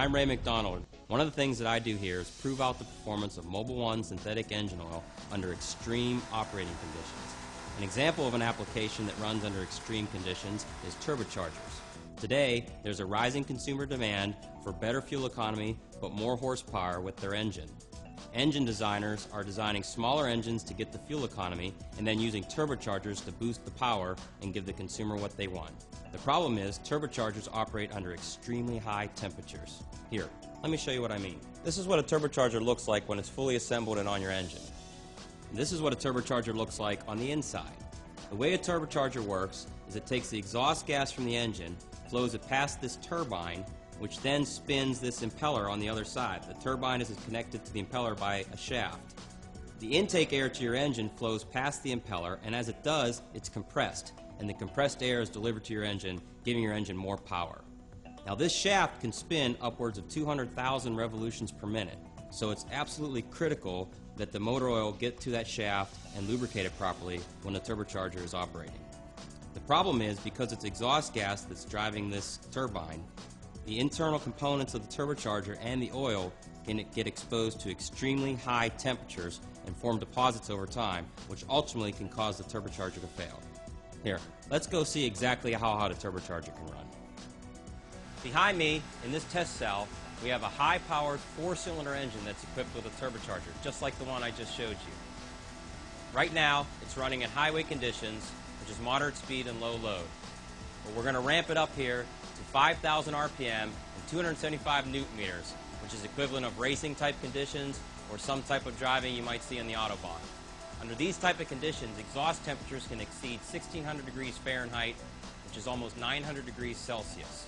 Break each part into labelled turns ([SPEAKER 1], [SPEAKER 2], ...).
[SPEAKER 1] I'm Ray McDonald. One of the things that I do here is prove out the performance of Mobil 1 synthetic engine oil under extreme operating conditions. An example of an application that runs under extreme conditions is turbochargers. Today, there's a rising consumer demand for better fuel economy but more horsepower with their engine. Engine designers are designing smaller engines to get the fuel economy and then using turbochargers to boost the power and give the consumer what they want. The problem is turbochargers operate under extremely high temperatures. Here, let me show you what I mean. This is what a turbocharger looks like when it's fully assembled and on your engine. This is what a turbocharger looks like on the inside. The way a turbocharger works is it takes the exhaust gas from the engine, flows it past this turbine, which then spins this impeller on the other side. The turbine is connected to the impeller by a shaft. The intake air to your engine flows past the impeller, and as it does, it's compressed, and the compressed air is delivered to your engine, giving your engine more power. Now this shaft can spin upwards of 200,000 revolutions per minute, so it's absolutely critical that the motor oil get to that shaft and lubricate it properly when the turbocharger is operating. The problem is, because it's exhaust gas that's driving this turbine, the internal components of the turbocharger and the oil can get exposed to extremely high temperatures and form deposits over time, which ultimately can cause the turbocharger to fail. Here, let's go see exactly how hot a turbocharger can run. Behind me, in this test cell, we have a high-powered 4-cylinder engine that's equipped with a turbocharger, just like the one I just showed you. Right now, it's running in highway conditions, which is moderate speed and low load. But we're going to ramp it up here to 5,000 RPM and 275 Newton meters, which is equivalent of racing type conditions or some type of driving you might see on the Autobahn. Under these type of conditions, exhaust temperatures can exceed 1,600 degrees Fahrenheit, which is almost 900 degrees Celsius.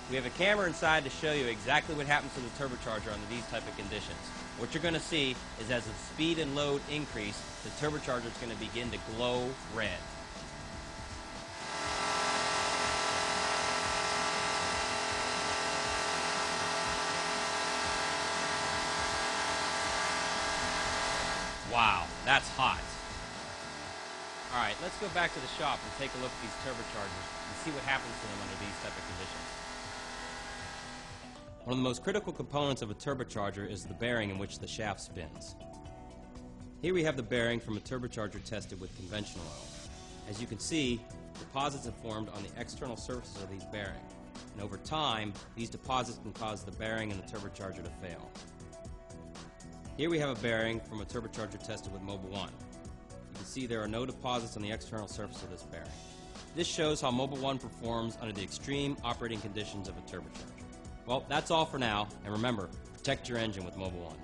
[SPEAKER 1] We have a camera inside to show you exactly what happens to the turbocharger under these type of conditions. What you're going to see is as the speed and load increase, the turbocharger is going to begin to glow red. Wow, that's hot. Alright, let's go back to the shop and take a look at these turbochargers and see what happens to them under these type of conditions. One of the most critical components of a turbocharger is the bearing in which the shaft spins. Here we have the bearing from a turbocharger tested with conventional oil. As you can see, deposits have formed on the external surfaces of these bearings, and over time, these deposits can cause the bearing in the turbocharger to fail. Here we have a bearing from a turbocharger tested with Mobil 1. You can see there are no deposits on the external surface of this bearing. This shows how Mobil 1 performs under the extreme operating conditions of a turbocharger. Well, that's all for now, and remember, protect your engine with Mobil 1.